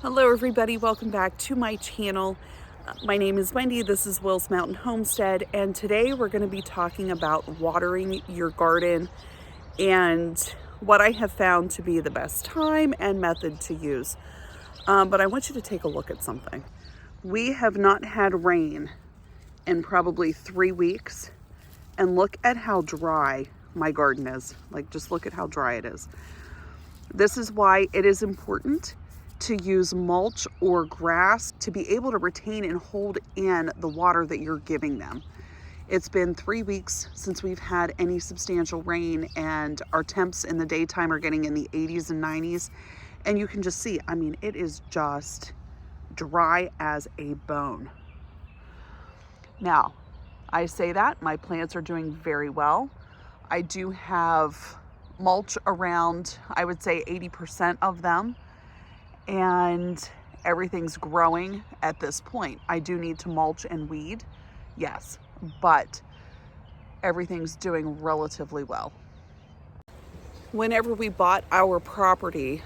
Hello everybody, welcome back to my channel. My name is Wendy, this is Will's Mountain Homestead, and today we're going to be talking about watering your garden and what I have found to be the best time and method to use. But I want you to take a look at something. We have not had rain in probably 3 weeks, and look at how dry my garden is. Like, just look at how dry it is. This is why it is important to use mulch or grass to be able to retain and hold in the water that you're giving them. It's been 3 weeks since we've had any substantial rain, and our temps in the daytime are getting in the 80s and 90s. And you can just see, I mean, it is just dry as a bone. Now, I say that my plants are doing very well. I do have mulch around, I would say 80% of them, and everything's growing at this point. I do need to mulch and weed, yes, but everything's doing relatively well. Whenever we bought our property,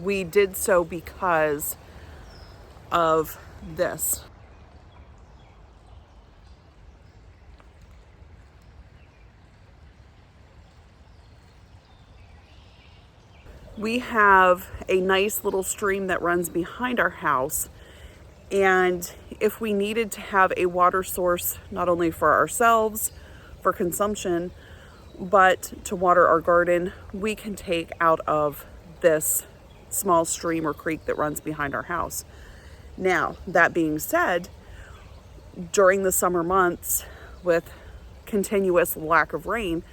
we did so because of this. We have a nice little stream that runs behind our house, and if we needed to have a water source, not only for ourselves, for consumption, but to water our garden, we can take out of this small stream or creek that runs behind our house. Now, that being said, during the summer months with continuous lack of rain,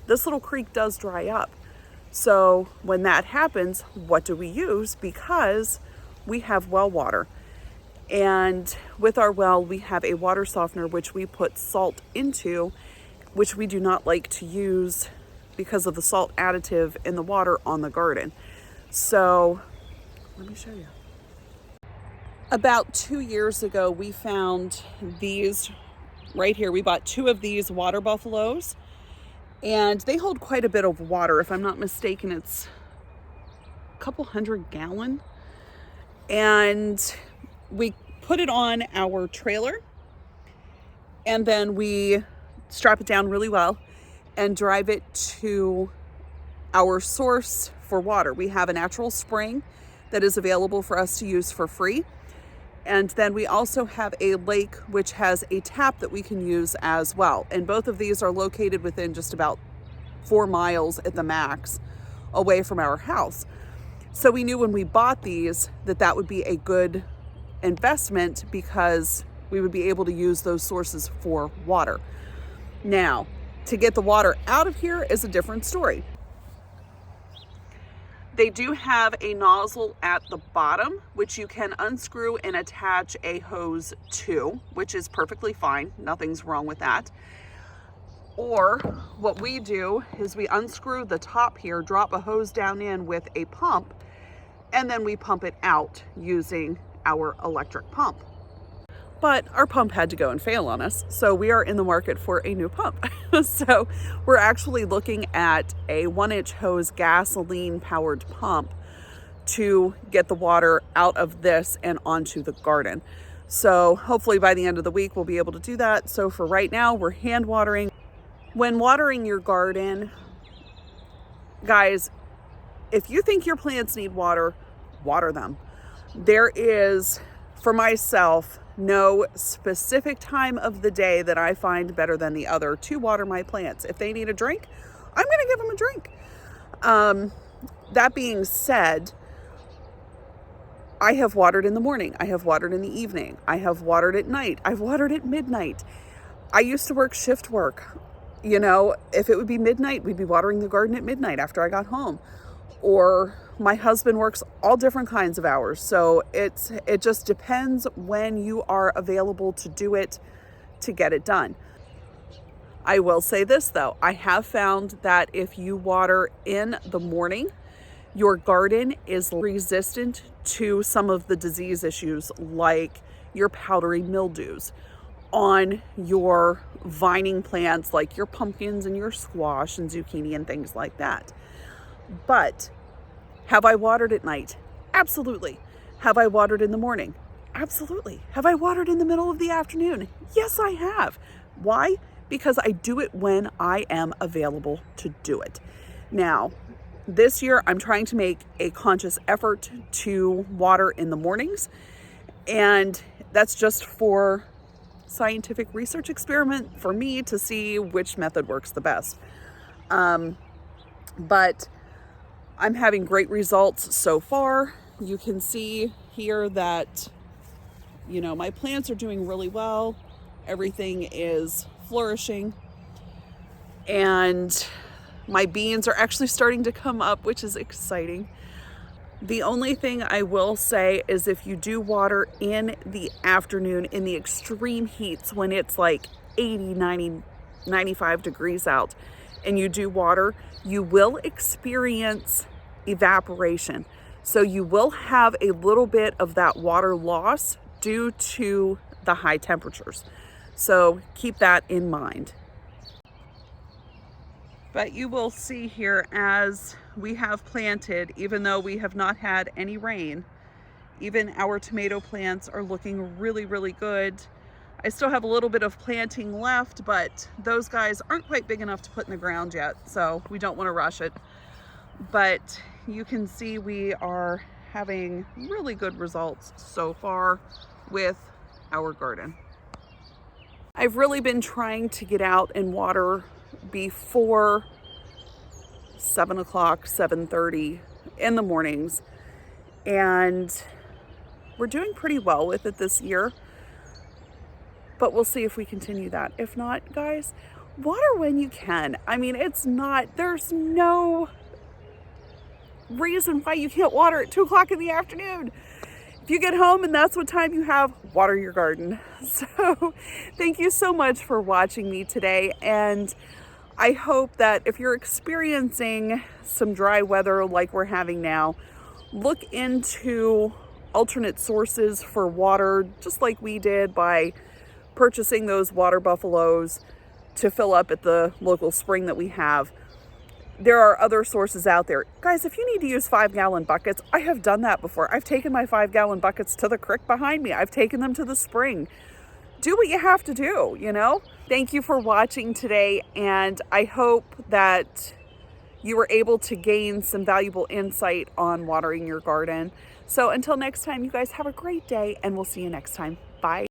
this little creek does dry up. So when that happens, what do we use? Because we have well water. And with our well, we have a water softener, which we put salt into, which we do not like to use because of the salt additive in the water on the garden. So let me show you. About 2 years ago, we found these right here. We bought 2 of these water buffaloes, and they hold quite a bit of water. If I'm not mistaken, it's a couple 100-gallon. And we put it on our trailer, and then we strap it down really well and drive it to our source for water. We have a natural spring that is available for us to use for free. And then we also have a lake which has a tap that we can use as well. And both of these are located within just about 4 miles at the max away from our house. So we knew when we bought these that that would be a good investment because we would be able to use those sources for water. Now, to get the water out of here is a different story. They do have a nozzle at the bottom, which you can unscrew and attach a hose to, which is perfectly fine. Nothing's wrong with that. Or what we do is we unscrew the top here, drop a hose down in with a pump, and then we pump it out using our electric pump. But our pump had to go and fail on us, so we are in the market for a new pump. So we're actually looking at a 1-inch hose gasoline powered pump to get the water out of this and onto the garden. So hopefully by the end of the week we'll be able to do that. So for right now, we're hand watering. When watering your garden, guys, if you think your plants need water, water them. There is, for myself, no specific time of the day that I find better than the other to water my plants. If they need a drink, I'm going to give them a drink. That being said, I have watered in the morning. I have watered in the evening. I have watered at night. I've watered at midnight. I used to work shift work. You know, if it would be midnight, we'd be watering the garden at midnight after I got home. Or my husband works all different kinds of hours. So it just depends when you are available to do it, to get it done. I will say this though, I have found that if you water in the morning, your garden is resistant to some of the disease issues like your powdery mildews on your vining plants, like your pumpkins and your squash and zucchini and things like that. But have I watered at night? Absolutely. Have I watered in the morning? Absolutely. Have I watered in the middle of the afternoon? Yes, I have. Why? Because I do it when I am available to do it. Now, this year I'm trying to make a conscious effort to water in the mornings, and that's just for scientific research experiment for me to see which method works the best. But I'm having great results so far. You can see here that, my plants are doing really well. Everything is flourishing. And my beans are actually starting to come up, which is exciting. The only thing I will say is if you do water in the afternoon in the extreme heats when it's like 80, 90, 95 degrees out, and you do water, you will experience evaporation. So you will have a little bit of that water loss due to the high temperatures. So keep that in mind. But you will see here as we have planted, even though we have not had any rain, even our tomato plants are looking really, really good. I still have a little bit of planting left, but those guys aren't quite big enough to put in the ground yet, so we don't want to rush it. But you can see we are having really good results so far with our garden. I've really been trying to get out and water before 7 o'clock, 7:30 in the mornings, and we're doing pretty well with it this year, but we'll see if we continue that. If not, guys, water when you can. I mean, there's no reason why you can't water at 2 o'clock in the afternoon. If you get home and that's what time you have, water your garden. So thank you so much for watching me today, and I hope that if you're experiencing some dry weather like we're having now, look into alternate sources for water, just like we did by purchasing those water buffaloes to fill up at the local spring that we have. There are other sources out there. Guys, if you need to use 5-gallon buckets, I have done that before. I've taken my 5-gallon buckets to the creek behind me. I've taken them to the spring. Do what you have to do, Thank you for watching today, and I hope that you were able to gain some valuable insight on watering your garden. So until next time, you guys have a great day, and we'll see you next time. Bye.